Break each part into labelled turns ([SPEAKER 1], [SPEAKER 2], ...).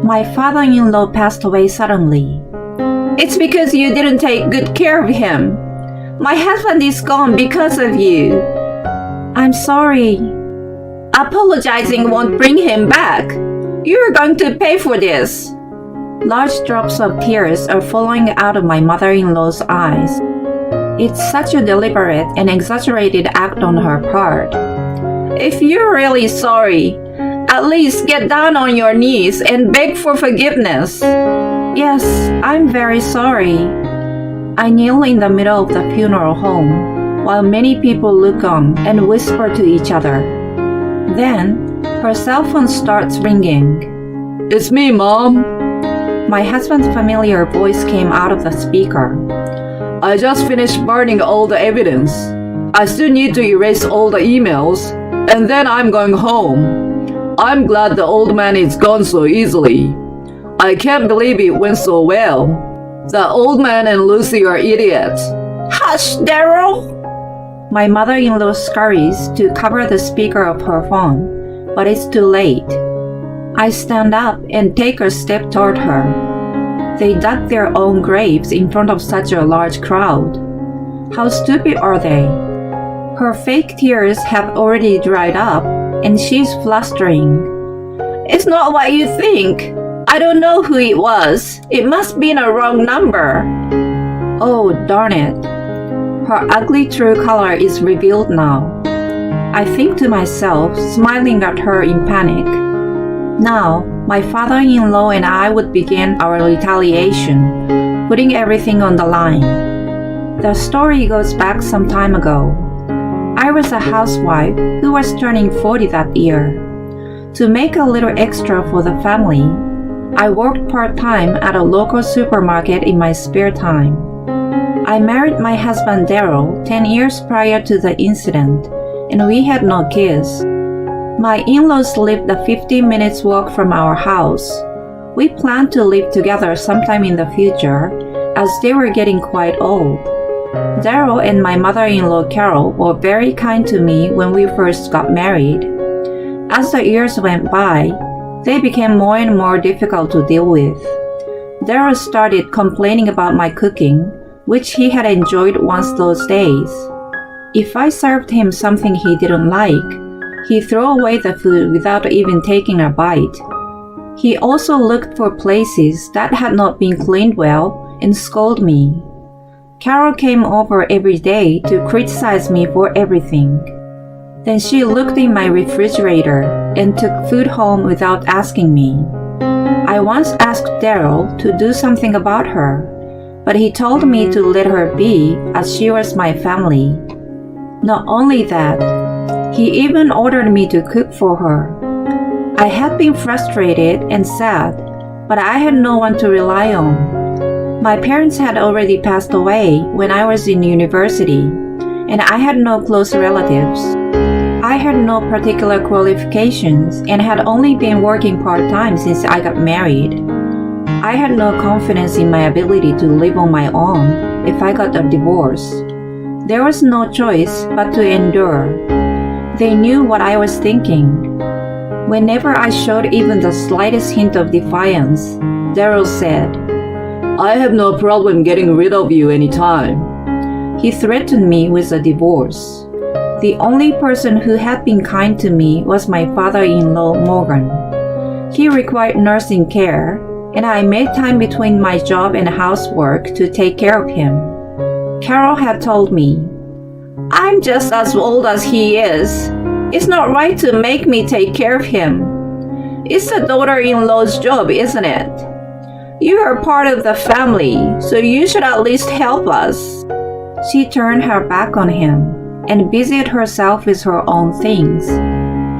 [SPEAKER 1] My father-in-law passed away suddenly. It's because you didn't take good care of him. My husband is gone because of you. I'm sorry. Apologizing won't bring him back. You're going to pay for this. Large drops of tears are falling out of my mother-in-law's eyes. It's such a deliberate and exaggerated act on her part. If you're really sorry, at least get down on your knees and beg for forgiveness. Yes, I'm very sorry. I kneel in the middle of the funeral home, while many people look on and whisper to each other. Then, her cell phone starts ringing. It's me, Mom. My husband's familiar voice came out of the speaker. I just finished burning all the evidence. I still need to erase all the emails, and then I'm going home. I'm glad the old man is gone so easily. I can't believe it went so well. The old man and Lucy are idiots. Hush, Daryl! My mother-in-law scurries to cover the speaker of her phone, but it's too late. I stand up and take a step toward her. They dug their own graves in front of such a large crowd. How stupid are they? Her fake tears have already dried up, and she's flustering. It's not what you think. I don't know who it was. It must be a wrong number. Oh, darn it. Her ugly true color is revealed now. I think to myself, smiling at her in panic. Now, my father-in-law and I would begin our retaliation, putting everything on the line. The story goes back some time ago. I was a housewife who was turning 40 that year. To make a little extra for the family, I worked part-time at a local supermarket in my spare time. I married my husband Daryl 10 years prior to the incident, and we had no kids. My in-laws lived a 15 minutes walk from our house. We planned to live together sometime in the future, as they were getting quite old. Daryl and my mother-in-law Carol were very kind to me when we first got married. As the years went by, they became more and more difficult to deal with. Daryl started complaining about my cooking, which he had enjoyed once those days. If I served him something he didn't like, he threw away the food without even taking a bite. He also looked for places that had not been cleaned well and scolded me. Carol came over every day to criticize me for everything. Then she looked in my refrigerator and took food home without asking me. I once asked Daryl to do something about her, but he told me to let her be as she was my family. Not only that, he even ordered me to cook for her. I had been frustrated and sad, but I had no one to rely on. My parents had already passed away when I was in university, and I had no close relatives. I had no particular qualifications and had only been working part-time since I got married. I had no confidence in my ability to live on my own if I got a divorce. There was no choice but to endure. They knew what I was thinking. Whenever I showed even the slightest hint of defiance, Daryl said, I have no problem getting rid of you anytime. He threatened me with a divorce. The only person who had been kind to me was my father-in-law, Morgan. He required nursing care, and I made time between my job and housework to take care of him. Carol had told me, I'm just as old as he is. It's not right to make me take care of him. It's the daughter-in-law's job, isn't it? You are part of the family, so you should at least help us. She turned her back on him and busied herself with her own things.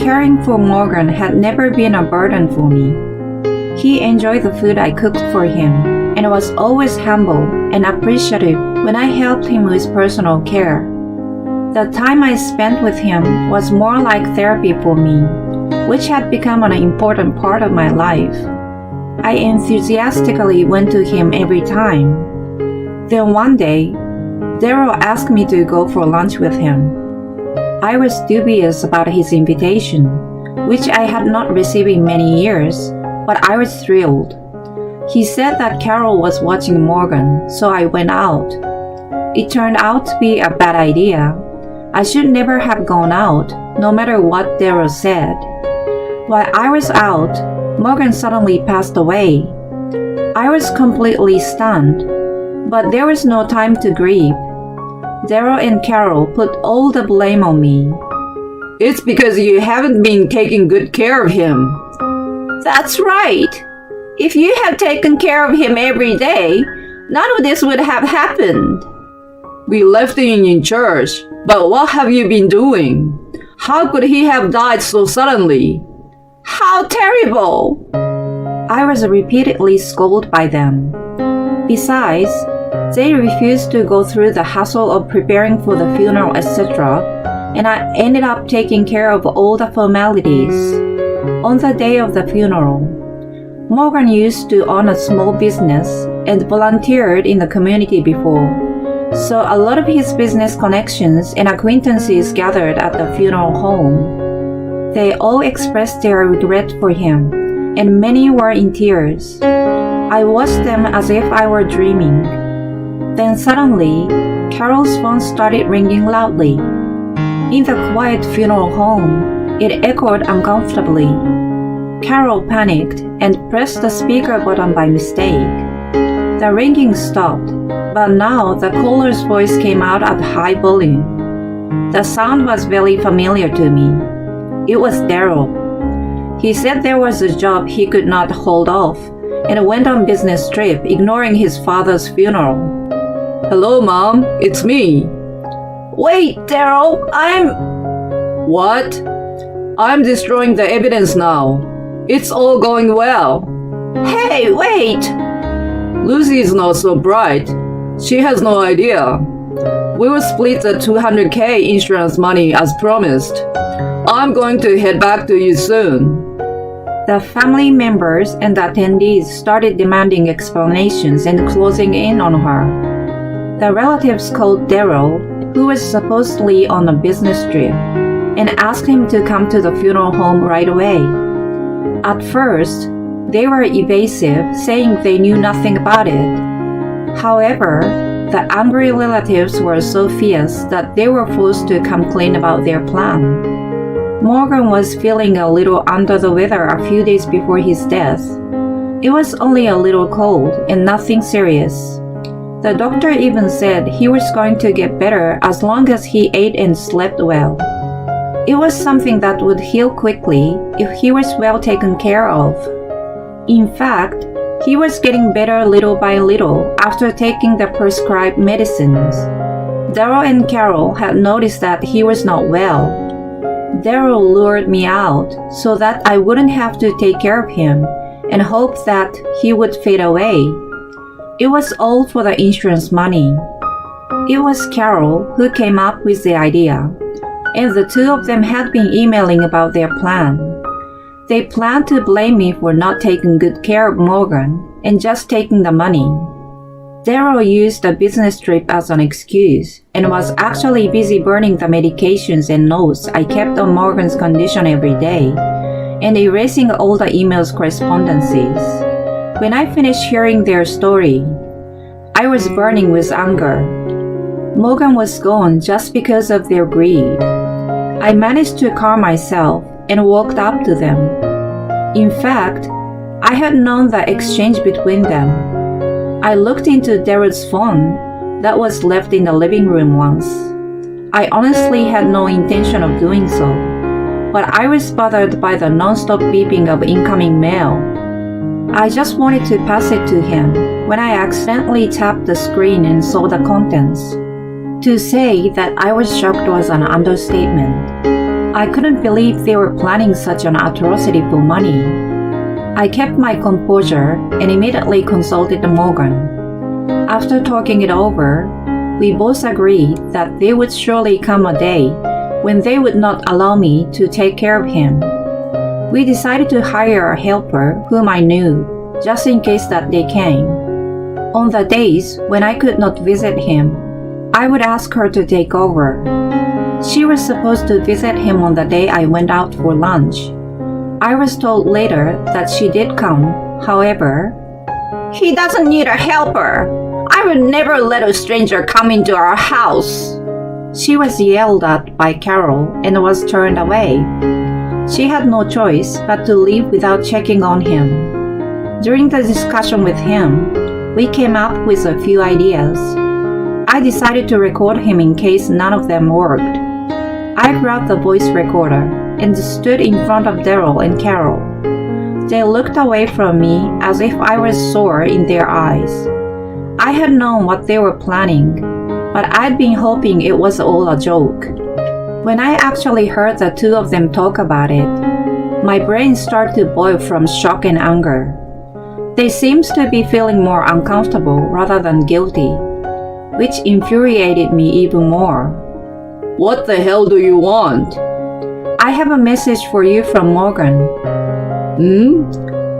[SPEAKER 1] Caring for Morgan had never been a burden for me. He enjoyed the food I cooked for him and was always humble and appreciative when I helped him with personal care. The time I spent with him was more like therapy for me, which had become an important part of my life. I enthusiastically went to him every time. Then one day, Daryl asked me to go for lunch with him. I was dubious about his invitation, which I had not received in many years, but I was thrilled. He said that Carol was watching Morgan, so I went out. It turned out to be a bad idea. I should never have gone out, no matter what Daryl said. While I was out, Morgan suddenly passed away. I was completely stunned, but there was no time to grieve. Daryl and Carol put all the blame on me.
[SPEAKER 2] It's because you haven't been taking good care of him.
[SPEAKER 1] That's right. If you had taken care of him every day, none of this would have happened.
[SPEAKER 2] We left him in church, but what have you been doing? How could he have died so suddenly?
[SPEAKER 1] How terrible! I was repeatedly scolded by them. Besides, they refused to go through the hassle of preparing for the funeral, etc., and I ended up taking care of all the formalities. On the day of the funeral, Morgan used to own a small business and volunteered in the community before, so a lot of his business connections and acquaintances gathered at the funeral home. They all expressed their regret for him, and many were in tears. I watched them as if I were dreaming. Then suddenly, Carol's phone started ringing loudly. In the quiet funeral home, it echoed uncomfortably. Carol panicked and pressed the speaker button by mistake. The ringing stopped, but now the caller's voice came out at high volume. The sound was very familiar to me. It was Daryl. He said there was a job he could not hold off and went on business trip, ignoring his father's funeral.
[SPEAKER 2] Hello, Mom. It's me.
[SPEAKER 1] Wait, Daryl,
[SPEAKER 2] What? I'm destroying the evidence now. It's all going well.
[SPEAKER 1] Hey, wait!
[SPEAKER 2] Lucy is not so bright. She has no idea. We will split the $200K insurance money as promised. I'm going to head back to you soon.
[SPEAKER 1] The family members and the attendees started demanding explanations and closing in on her. The relatives called Daryl, who was supposedly on a business trip, and asked him to come to the funeral home right away. At first, they were evasive, saying they knew nothing about it. However, the angry relatives were so fierce that they were forced to come clean about their plan. Morgan was feeling a little under the weather a few days before his death. It was only a little cold and nothing serious. The doctor even said he was going to get better as long as he ate and slept well. It was something that would heal quickly if he was well taken care of. In fact, he was getting better little by little after taking the prescribed medicines. Daryl and Carol had noticed that he was not well. Daryl lured me out so that I wouldn't have to take care of him and hoped that he would fade away. It was all for the insurance money. It was Carol who came up with the idea, and the two of them had been emailing about their plan. They planned to blame me for not taking good care of Morgan and just taking the money. Daryl used the business trip as an excuse and was actually busy burning the medications and notes I kept on Morgan's condition every day and erasing all the emails correspondences. When I finished hearing their story, I was burning with anger. Morgan was gone just because of their greed. I managed to calm myself and walked up to them. In fact, I had known the exchange between them. I looked into Daryl's phone that was left in the living room once. I honestly had no intention of doing so, but I was bothered by the non-stop beeping of incoming mail. I just wanted to pass it to him when I accidentally tapped the screen and saw the contents. To say that I was shocked was an understatement. I couldn't believe they were planning such an atrocity for money. I kept my composure and immediately consulted Morgan. After talking it over, we both agreed that there would surely come a day when they would not allow me to take care of him. We decided to hire a helper whom I knew, just in case that day came. On the days when I could not visit him, I would ask her to take over. She was supposed to visit him on the day I went out for lunch. I was told later that she did come, however. He doesn't need a helper. I would never let a stranger come into our house. She was yelled at by Carol and was turned away. She had no choice but to leave without checking on him. During the discussion with him, we came up with a few ideas. I decided to record him in case none of them worked. I grabbed the voice recorder and stood in front of Daryl and Carol. They looked away from me as if I was sore in their eyes. I had known what they were planning, but I'd been hoping it was all a joke. When I actually heard the two of them talk about it, my brain started to boil from shock and anger. They seemed to be feeling more uncomfortable rather than guilty, which infuriated me even more.
[SPEAKER 2] What the hell do you want?
[SPEAKER 1] I have a message for you from Morgan.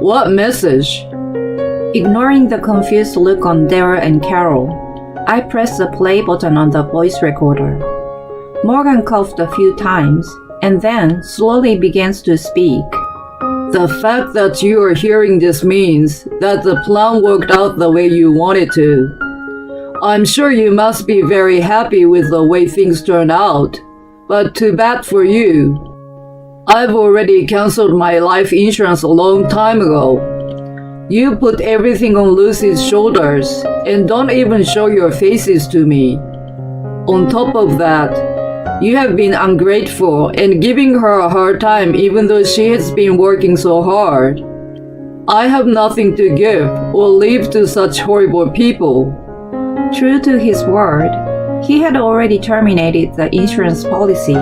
[SPEAKER 2] What message?
[SPEAKER 1] Ignoring the confused look on Daryl and Carol, I pressed the play button on the voice recorder. Morgan coughed a few times and then slowly begins to speak.
[SPEAKER 2] The fact that you are hearing this means that the plan worked out the way you wanted to. I'm sure you must be very happy with the way things turned out, but too bad for you. I've already canceled my life insurance a long time ago. You put everything on Lucy's shoulders and don't even show your faces to me. On top of that, you have been ungrateful and giving her a hard time even though she has been working so hard. I have nothing to give or leave to such horrible people.
[SPEAKER 1] True to his word, he had already terminated the insurance policy.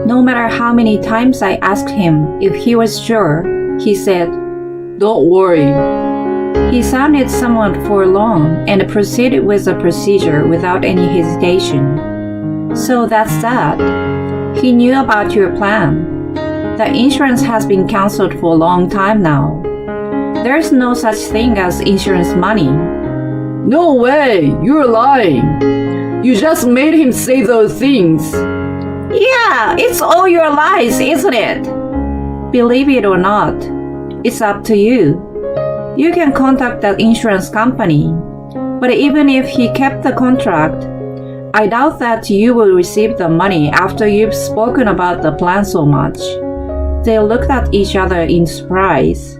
[SPEAKER 1] No matter how many times I asked him if he was sure, he said,
[SPEAKER 2] "Don't worry."
[SPEAKER 1] He sounded somewhat forlorn and proceeded with the procedure without any hesitation. So that's that. He knew about your plan. The insurance has been canceled for a long time now. There's no such thing as insurance money.
[SPEAKER 2] No way! You're lying! You just made him say those things.
[SPEAKER 1] Yeah, it's all your lies, isn't it? Believe it or not, it's up to you. You can contact that insurance company, but even if he kept the contract, I doubt that you will receive the money after you've spoken about the plan so much. They looked at each other in surprise.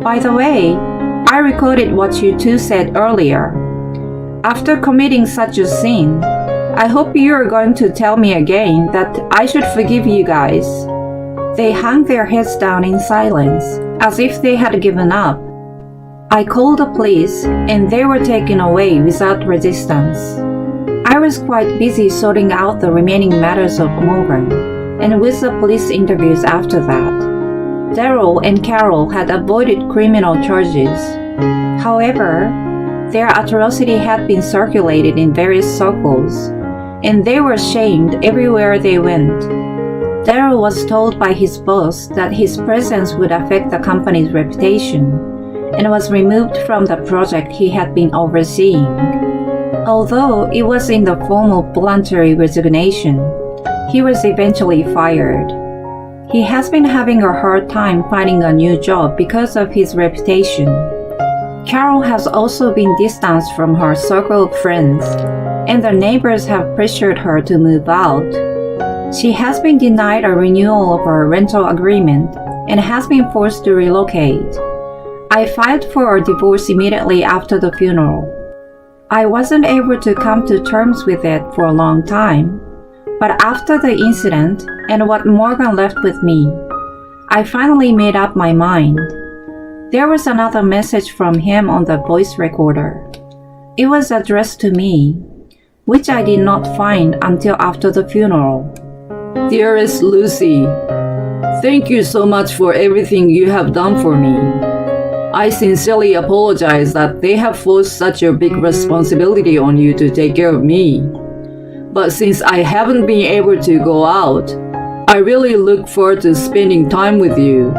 [SPEAKER 1] By the way, I recorded what you two said earlier. After committing such a sin, I hope you are going to tell me again that I should forgive you guys. They hung their heads down in silence, as if they had given up. I called the police, and they were taken away without resistance. I was quite busy sorting out the remaining matters of Morgan, and with the police interviews after that. Daryl and Carol had avoided criminal charges. However, their atrocity had been circulated in various circles, and they were shamed everywhere they went. Daryl was told by his boss that his presence would affect the company's reputation, and was removed from the project he had been overseeing. Although it was in the form of voluntary resignation, he was eventually fired. He has been having a hard time finding a new job because of his reputation. Carol has also been distanced from her circle of friends, and the neighbors have pressured her to move out. She has been denied a renewal of her rental agreement and has been forced to relocate. I filed for a divorce immediately after the funeral. I wasn't able to come to terms with it for a long time, but after the incident and what Morgan left with me, I finally made up my mind. There was another message from him on the voice recorder. It was addressed to me, which I did not find until after the funeral.
[SPEAKER 2] Dearest Lucy, thank you so much for everything you have done for me. I sincerely apologize that they have forced such a big responsibility on you to take care of me. But since I haven't been able to go out, I really look forward to spending time with you.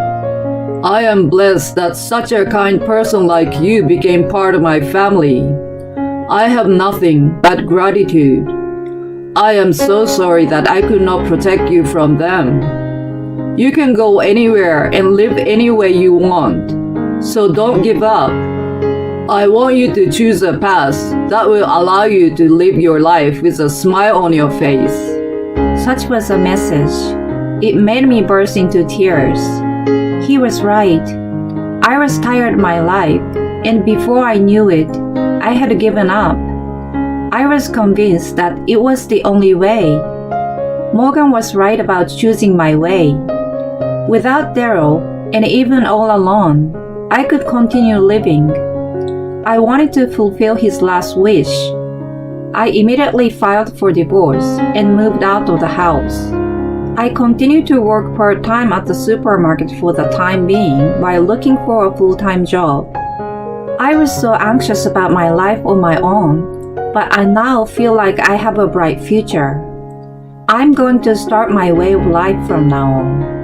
[SPEAKER 2] I am blessed that such a kind person like you became part of my family. I have nothing but gratitude. I am so sorry that I could not protect you from them. You can go anywhere and live any way you want. So don't give up. I want you to choose a path that will allow you to live your life with a smile on your face.
[SPEAKER 1] Such was the message. It made me burst into tears. He was right. I was tired of my life, and before I knew it, I had given up. I was convinced that it was the only way. Morgan was right about choosing my way. Without Daryl, and even all alone, I could continue living. I wanted to fulfill his last wish. I immediately filed for divorce and moved out of the house. I continued to work part-time at the supermarket for the time being while looking for a full-time job. I was so anxious about my life on my own, but I now feel like I have a bright future. I'm going to start my way of life from now on.